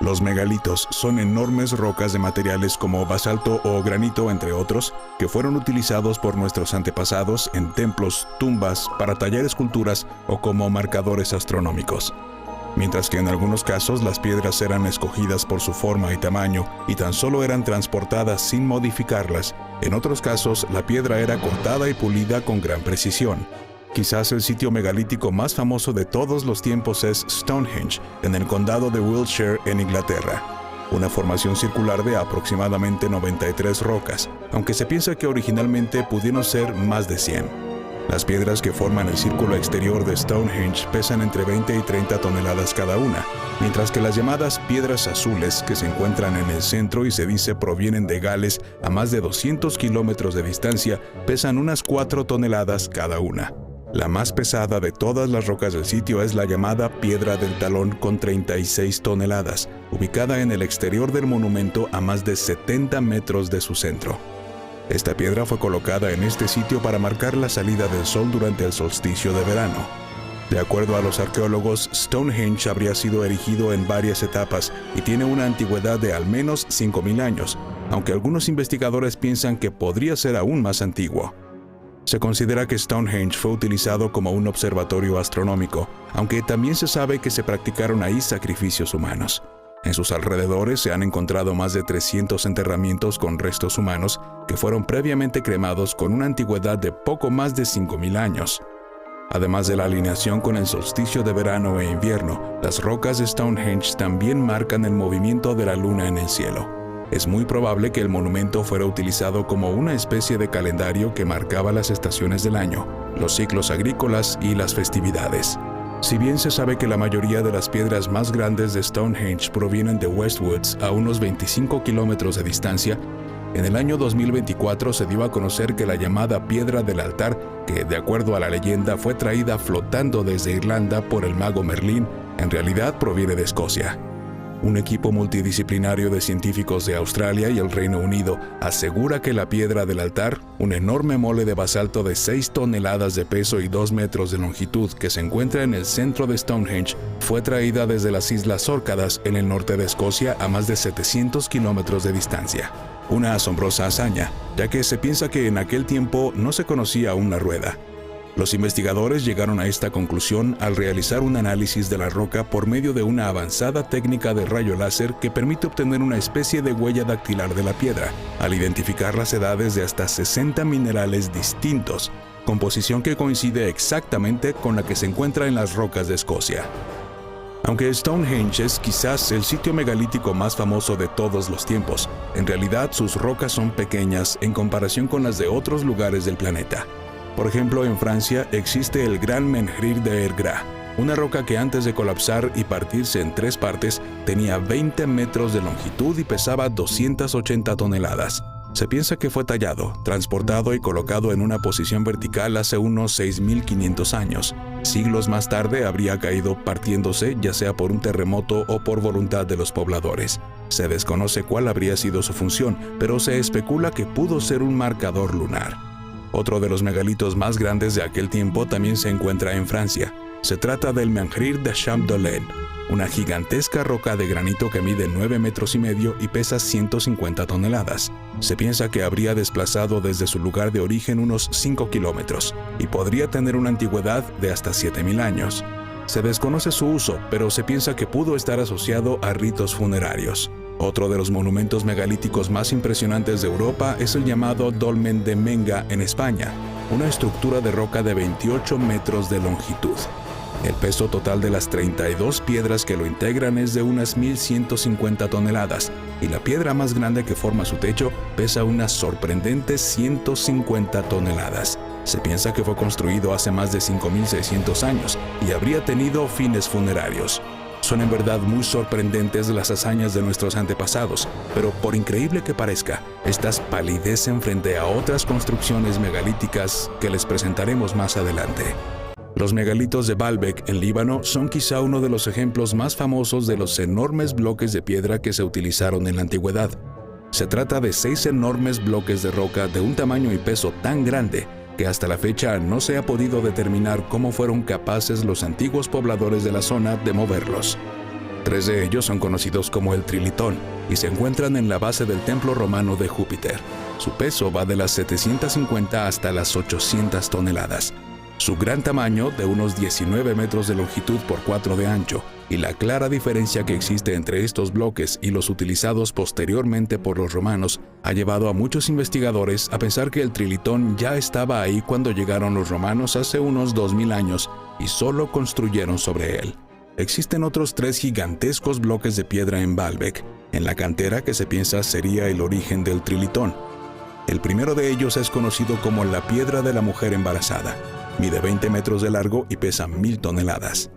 Los megalitos son enormes rocas de materiales como basalto o granito, entre otros, que fueron utilizados por nuestros antepasados en templos, tumbas, para tallar esculturas o como marcadores astronómicos. Mientras que en algunos casos las piedras eran escogidas por su forma y tamaño y tan solo eran transportadas sin modificarlas, en otros casos la piedra era cortada y pulida con gran precisión. Quizás el sitio megalítico más famoso de todos los tiempos es Stonehenge, en el condado de Wiltshire, en Inglaterra. Una formación circular de aproximadamente 93 rocas, aunque se piensa que originalmente pudieron ser más de 100. Las piedras que forman el círculo exterior de Stonehenge pesan entre 20 y 30 toneladas cada una, mientras que las llamadas piedras azules, que se encuentran en el centro y se dice provienen de Gales a más de 200 kilómetros de distancia, pesan unas 4 toneladas cada una. La más pesada de todas las rocas del sitio es la llamada Piedra del Talón, con 36 toneladas, ubicada en el exterior del monumento a más de 70 metros de su centro. Esta piedra fue colocada en este sitio para marcar la salida del sol durante el solsticio de verano. De acuerdo a los arqueólogos, Stonehenge habría sido erigido en varias etapas y tiene una antigüedad de al menos 5.000 años, aunque algunos investigadores piensan que podría ser aún más antiguo. Se considera que Stonehenge fue utilizado como un observatorio astronómico, aunque también se sabe que se practicaron ahí sacrificios humanos. En sus alrededores se han encontrado más de 300 enterramientos con restos humanos que fueron previamente cremados con una antigüedad de poco más de 5.000 años. Además de la alineación con el solsticio de verano e invierno, las rocas de Stonehenge también marcan el movimiento de la luna en el cielo. Es muy probable que el monumento fuera utilizado como una especie de calendario que marcaba las estaciones del año, los ciclos agrícolas y las festividades. Si bien se sabe que la mayoría de las piedras más grandes de Stonehenge provienen de Westwoods, a unos 25 kilómetros de distancia, en el año 2024 se dio a conocer que la llamada Piedra del Altar, que de acuerdo a la leyenda fue traída flotando desde Irlanda por el mago Merlín, en realidad proviene de Escocia. Un equipo multidisciplinario de científicos de Australia y el Reino Unido asegura que la Piedra del Altar, un enorme mole de basalto de 6 toneladas de peso y 2 metros de longitud que se encuentra en el centro de Stonehenge, fue traída desde las Islas Órcadas en el norte de Escocia a más de 700 kilómetros de distancia. Una asombrosa hazaña, ya que se piensa que en aquel tiempo no se conocía una rueda. Los investigadores llegaron a esta conclusión al realizar un análisis de la roca por medio de una avanzada técnica de rayo láser que permite obtener una especie de huella dactilar de la piedra, al identificar las edades de hasta 60 minerales distintos, composición que coincide exactamente con la que se encuentra en las rocas de Escocia. Aunque Stonehenge es quizás el sitio megalítico más famoso de todos los tiempos, en realidad sus rocas son pequeñas en comparación con las de otros lugares del planeta. Por ejemplo, en Francia existe el Gran Menhir de Ergra, una roca que antes de colapsar y partirse en 3 partes tenía 20 metros de longitud y pesaba 280 toneladas. Se piensa que fue tallado, transportado y colocado en una posición vertical hace unos 6.500 años. Siglos más tarde habría caído partiéndose, ya sea por un terremoto o por voluntad de los pobladores. Se desconoce cuál habría sido su función, pero se especula que pudo ser un marcador lunar. Otro de los megalitos más grandes de aquel tiempo también se encuentra en Francia. Se trata del Menhir de Champ-Dolent, una gigantesca roca de granito que mide 9 metros y medio y pesa 150 toneladas. Se piensa que habría desplazado desde su lugar de origen unos 5 kilómetros y podría tener una antigüedad de hasta 7.000 años. Se desconoce su uso, pero se piensa que pudo estar asociado a ritos funerarios. Otro de los monumentos megalíticos más impresionantes de Europa es el llamado Dolmen de Menga en España, una estructura de roca de 28 metros de longitud. El peso total de las 32 piedras que lo integran es de unas 1.150 toneladas, y la piedra más grande que forma su techo pesa unas sorprendentes 150 toneladas. Se piensa que fue construido hace más de 5.600 años y habría tenido fines funerarios. Son en verdad muy sorprendentes las hazañas de nuestros antepasados, pero por increíble que parezca, estas palidecen frente a otras construcciones megalíticas que les presentaremos más adelante. Los megalitos de Baalbek, en Líbano, son quizá uno de los ejemplos más famosos de los enormes bloques de piedra que se utilizaron en la antigüedad. Se trata de 6 enormes bloques de roca de un tamaño y peso tan grande que hasta la fecha no se ha podido determinar cómo fueron capaces los antiguos pobladores de la zona de moverlos. 3 de ellos son conocidos como el Trilitón y se encuentran en la base del templo romano de Júpiter. Su peso va de las 750 hasta las 800 toneladas. Su gran tamaño, de unos 19 metros de longitud por 4 de ancho, y la clara diferencia que existe entre estos bloques y los utilizados posteriormente por los romanos, ha llevado a muchos investigadores a pensar que el Trilitón ya estaba ahí cuando llegaron los romanos hace unos 2000 años y solo construyeron sobre él. Existen otros 3 gigantescos bloques de piedra en Baalbek, en la cantera que se piensa sería el origen del Trilitón. El primero de ellos es conocido como la Piedra de la Mujer Embarazada. Mide 20 metros de largo y pesa 1000 toneladas.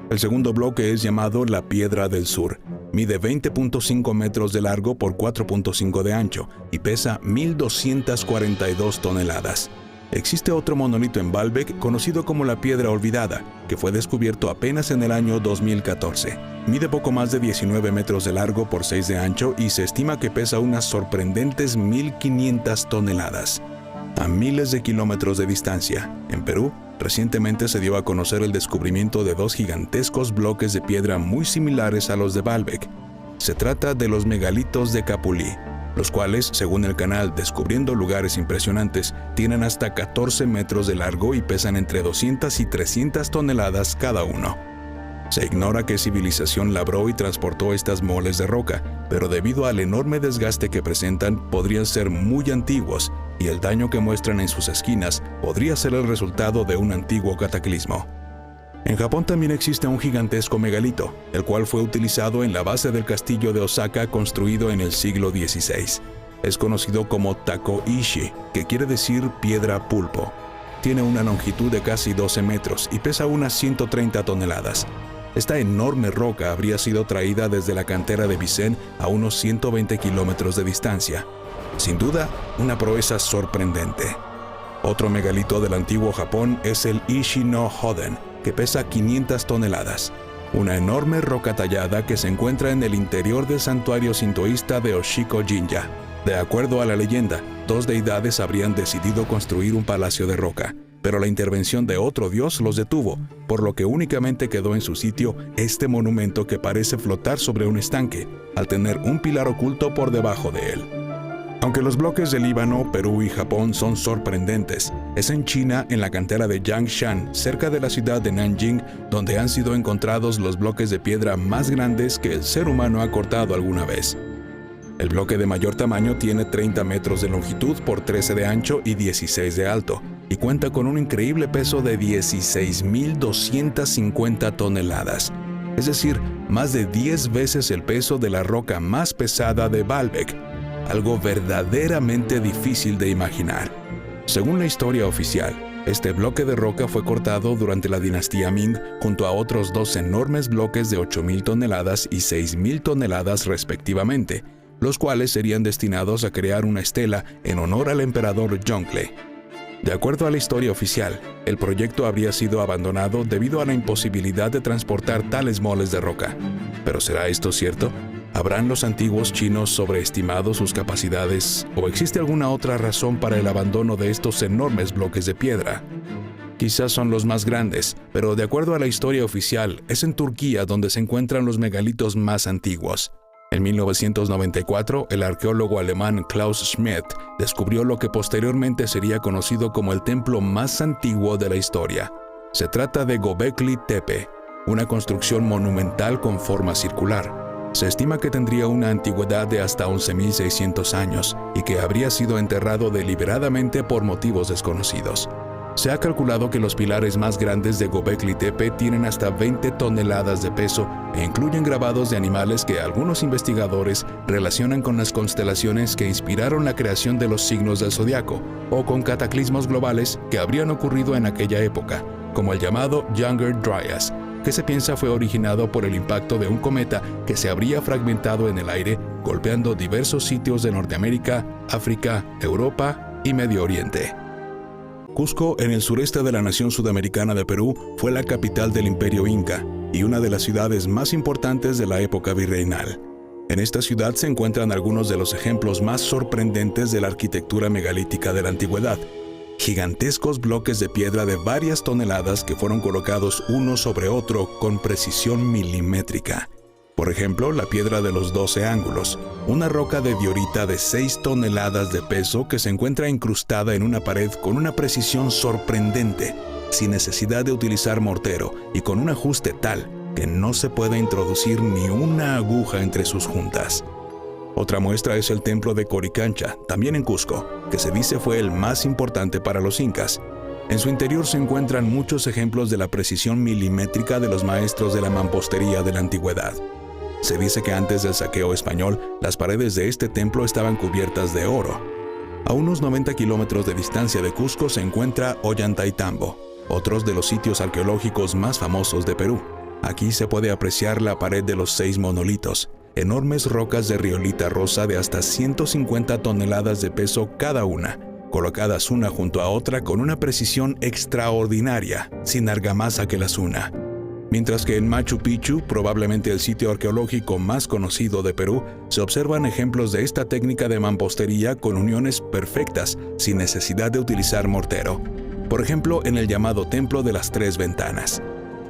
El segundo bloque es llamado la Piedra del Sur. Mide 20.5 metros de largo por 4.5 de ancho y pesa 1242 toneladas. Existe otro monolito en Baalbek conocido como la Piedra Olvidada, que fue descubierto apenas en el año 2014. Mide poco más de 19 metros de largo por 6 de ancho y se estima que pesa unas sorprendentes 1500 toneladas. A miles de kilómetros de distancia, en Perú, recientemente se dio a conocer el descubrimiento de 2 gigantescos bloques de piedra muy similares a los de Baalbek. Se trata de los megalitos de Capulí, los cuales, según el canal Descubriendo Lugares Impresionantes, tienen hasta 14 metros de largo y pesan entre 200 y 300 toneladas cada uno. Se ignora qué civilización labró y transportó estas moles de roca, pero debido al enorme desgaste que presentan, podrían ser muy antiguos, y el daño que muestran en sus esquinas podría ser el resultado de un antiguo cataclismo. En Japón también existe un gigantesco megalito, el cual fue utilizado en la base del castillo de Osaka construido en el siglo XVI. Es conocido como Takoishi, que quiere decir piedra pulpo. Tiene una longitud de casi 12 metros y pesa unas 130 toneladas. Esta enorme roca habría sido traída desde la cantera de Bizen a unos 120 kilómetros de distancia. Sin duda, una proeza sorprendente. Otro megalito del antiguo Japón es el Ishi-no-Hoden, que pesa 500 toneladas. Una enorme roca tallada que se encuentra en el interior del santuario sintoísta de Oshiko-jinja. De acuerdo a la leyenda, 2 deidades habrían decidido construir un palacio de roca, pero la intervención de otro dios los detuvo, por lo que únicamente quedó en su sitio este monumento que parece flotar sobre un estanque, al tener un pilar oculto por debajo de él. Aunque los bloques de Líbano, Perú y Japón son sorprendentes, es en China, en la cantera de Yangshan, cerca de la ciudad de Nanjing, donde han sido encontrados los bloques de piedra más grandes que el ser humano ha cortado alguna vez. El bloque de mayor tamaño tiene 30 metros de longitud por 13 de ancho y 16 de alto, y cuenta con un increíble peso de 16.250 toneladas, es decir, más de 10 veces el peso de la roca más pesada de Baalbek. Algo verdaderamente difícil de imaginar. Según la historia oficial, este bloque de roca fue cortado durante la dinastía Ming junto a otros 2 enormes bloques de 8.000 toneladas y 6.000 toneladas respectivamente, los cuales serían destinados a crear una estela en honor al emperador Yongle. De acuerdo a la historia oficial, el proyecto habría sido abandonado debido a la imposibilidad de transportar tales moles de roca. ¿Pero será esto cierto? ¿Habrán los antiguos chinos sobreestimado sus capacidades o existe alguna otra razón para el abandono de estos enormes bloques de piedra? Quizás son los más grandes, pero de acuerdo a la historia oficial, es en Turquía donde se encuentran los megalitos más antiguos. En 1994, el arqueólogo alemán Klaus Schmidt descubrió lo que posteriormente sería conocido como el templo más antiguo de la historia. Se trata de Göbekli Tepe, una construcción monumental con forma circular. Se estima que tendría una antigüedad de hasta 11.600 años y que habría sido enterrado deliberadamente por motivos desconocidos. Se ha calculado que los pilares más grandes de Göbekli Tepe tienen hasta 20 toneladas de peso e incluyen grabados de animales que algunos investigadores relacionan con las constelaciones que inspiraron la creación de los signos del zodiaco o con cataclismos globales que habrían ocurrido en aquella época, como el llamado Younger Dryas, que se piensa fue originado por el impacto de un cometa que se habría fragmentado en el aire, golpeando diversos sitios de Norteamérica, África, Europa y Medio Oriente. Cusco, en el sureste de la nación sudamericana de Perú, fue la capital del Imperio Inca y una de las ciudades más importantes de la época virreinal. En esta ciudad se encuentran algunos de los ejemplos más sorprendentes de la arquitectura megalítica de la antigüedad. Gigantescos bloques de piedra de varias toneladas que fueron colocados uno sobre otro con precisión milimétrica. Por ejemplo, la piedra de los 12 ángulos, una roca de diorita de 6 toneladas de peso que se encuentra incrustada en una pared con una precisión sorprendente, sin necesidad de utilizar mortero y con un ajuste tal que no se puede introducir ni una aguja entre sus juntas. Otra muestra es el templo de Coricancha, también en Cusco, que se dice fue el más importante para los incas. En su interior se encuentran muchos ejemplos de la precisión milimétrica de los maestros de la mampostería de la antigüedad. Se dice que antes del saqueo español, las paredes de este templo estaban cubiertas de oro. A unos 90 kilómetros de distancia de Cusco se encuentra Ollantaytambo, otro de los sitios arqueológicos más famosos de Perú. Aquí se puede apreciar la pared de los 6 monolitos, enormes rocas de riolita rosa de hasta 150 toneladas de peso cada una, colocadas una junto a otra con una precisión extraordinaria, sin argamasa que las una. Mientras que en Machu Picchu, probablemente el sitio arqueológico más conocido de Perú, se observan ejemplos de esta técnica de mampostería con uniones perfectas, sin necesidad de utilizar mortero. Por ejemplo, en el llamado Templo de las Tres Ventanas.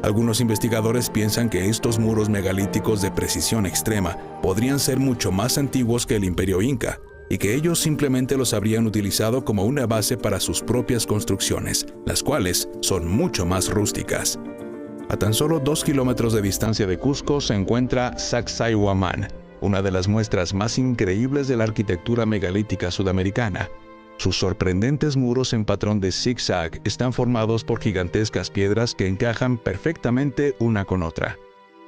Algunos investigadores piensan que estos muros megalíticos de precisión extrema podrían ser mucho más antiguos que el Imperio Inca, y que ellos simplemente los habrían utilizado como una base para sus propias construcciones, las cuales son mucho más rústicas. A tan solo 2 kilómetros de distancia de Cusco se encuentra Sacsayhuamán, una de las muestras más increíbles de la arquitectura megalítica sudamericana. Sus sorprendentes muros en patrón de zigzag están formados por gigantescas piedras que encajan perfectamente una con otra.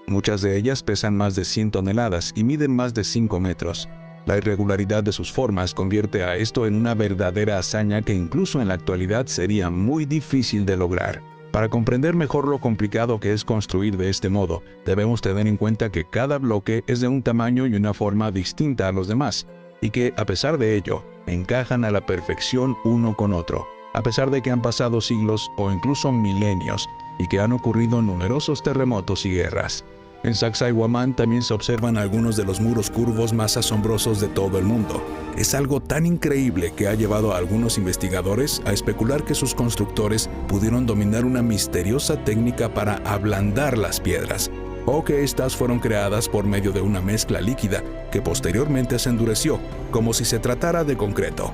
Muchas de ellas pesan más de 100 toneladas y miden más de 5 metros. La irregularidad de sus formas convierte a esto en una verdadera hazaña que incluso en la actualidad sería muy difícil de lograr. Para comprender mejor lo complicado que es construir de este modo, debemos tener en cuenta que cada bloque es de un tamaño y una forma distinta a los demás, y que, a pesar de ello, encajan a la perfección uno con otro, a pesar de que han pasado siglos o incluso milenios, y que han ocurrido numerosos terremotos y guerras. En Sacsayhuamán también se observan algunos de los muros curvos más asombrosos de todo el mundo. Es algo tan increíble que ha llevado a algunos investigadores a especular que sus constructores pudieron dominar una misteriosa técnica para ablandar las piedras, o que éstas fueron creadas por medio de una mezcla líquida que posteriormente se endureció, como si se tratara de concreto.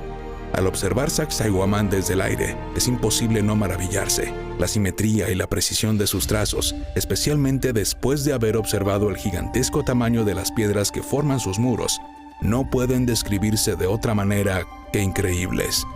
Al observar Sacsayhuamán desde el aire, es imposible no maravillarse. La simetría y la precisión de sus trazos, especialmente después de haber observado el gigantesco tamaño de las piedras que forman sus muros, no pueden describirse de otra manera que increíbles.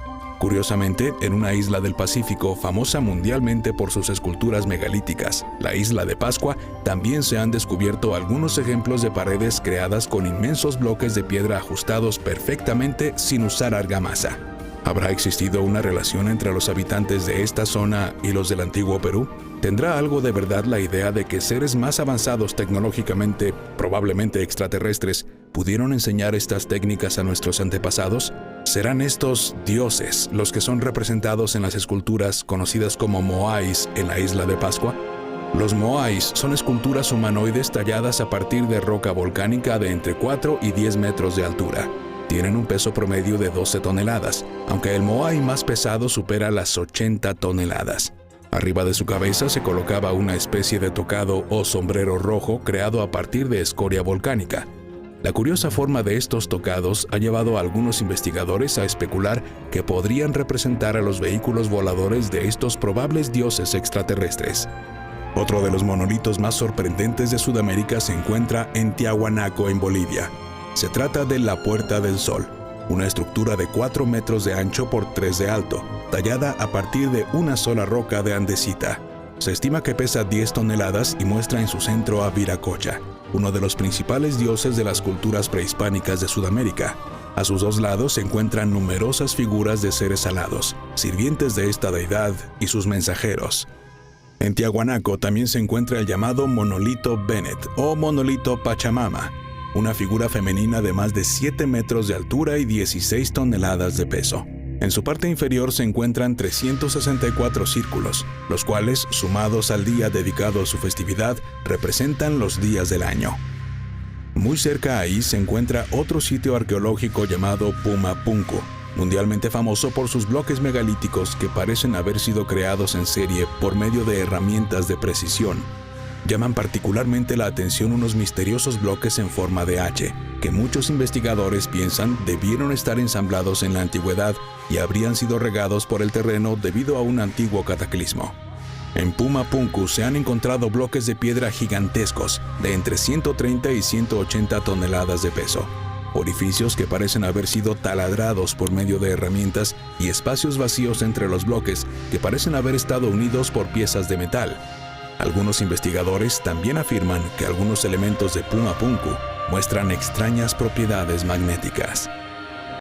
Curiosamente, en una isla del Pacífico famosa mundialmente por sus esculturas megalíticas, la isla de Pascua, también se han descubierto algunos ejemplos de paredes creadas con inmensos bloques de piedra ajustados perfectamente sin usar argamasa. ¿Habrá existido una relación entre los habitantes de esta zona y los del antiguo Perú? ¿Tendrá algo de verdad la idea de que seres más avanzados tecnológicamente, probablemente extraterrestres, pudieron enseñar estas técnicas a nuestros antepasados? ¿Serán estos dioses los que son representados en las esculturas conocidas como moais en la isla de Pascua? Los moais son esculturas humanoides talladas a partir de roca volcánica de entre 4 y 10 metros de altura. Tienen un peso promedio de 12 toneladas, aunque el moai más pesado supera las 80 toneladas. Arriba de su cabeza se colocaba una especie de tocado o sombrero rojo creado a partir de escoria volcánica. La curiosa forma de estos tocados ha llevado a algunos investigadores a especular que podrían representar a los vehículos voladores de estos probables dioses extraterrestres. Otro de los monolitos más sorprendentes de Sudamérica se encuentra en Tiahuanaco, en Bolivia. Se trata de la Puerta del Sol, una estructura de 4 metros de ancho por 3 de alto, tallada a partir de una sola roca de andesita. Se estima que pesa 10 toneladas y muestra en su centro a Viracocha, uno de los principales dioses de las culturas prehispánicas de Sudamérica. A sus dos lados se encuentran numerosas figuras de seres alados, sirvientes de esta deidad y sus mensajeros. En Tiahuanaco también se encuentra el llamado monolito Bennett o monolito Pachamama, una figura femenina de más de 7 metros de altura y 16 toneladas de peso. En su parte inferior se encuentran 364 círculos, los cuales, sumados al día dedicado a su festividad, representan los días del año. Muy cerca ahí se encuentra otro sitio arqueológico llamado Pumapunku, mundialmente famoso por sus bloques megalíticos que parecen haber sido creados en serie por medio de herramientas de precisión. Llaman particularmente la atención unos misteriosos bloques en forma de H, que muchos investigadores piensan debieron estar ensamblados en la antigüedad y habrían sido regados por el terreno debido a un antiguo cataclismo. En Puma Punku se han encontrado bloques de piedra gigantescos de entre 130 y 180 toneladas de peso, orificios que parecen haber sido taladrados por medio de herramientas y espacios vacíos entre los bloques que parecen haber estado unidos por piezas de metal. Algunos investigadores también afirman que algunos elementos de Puma Punku muestran extrañas propiedades magnéticas.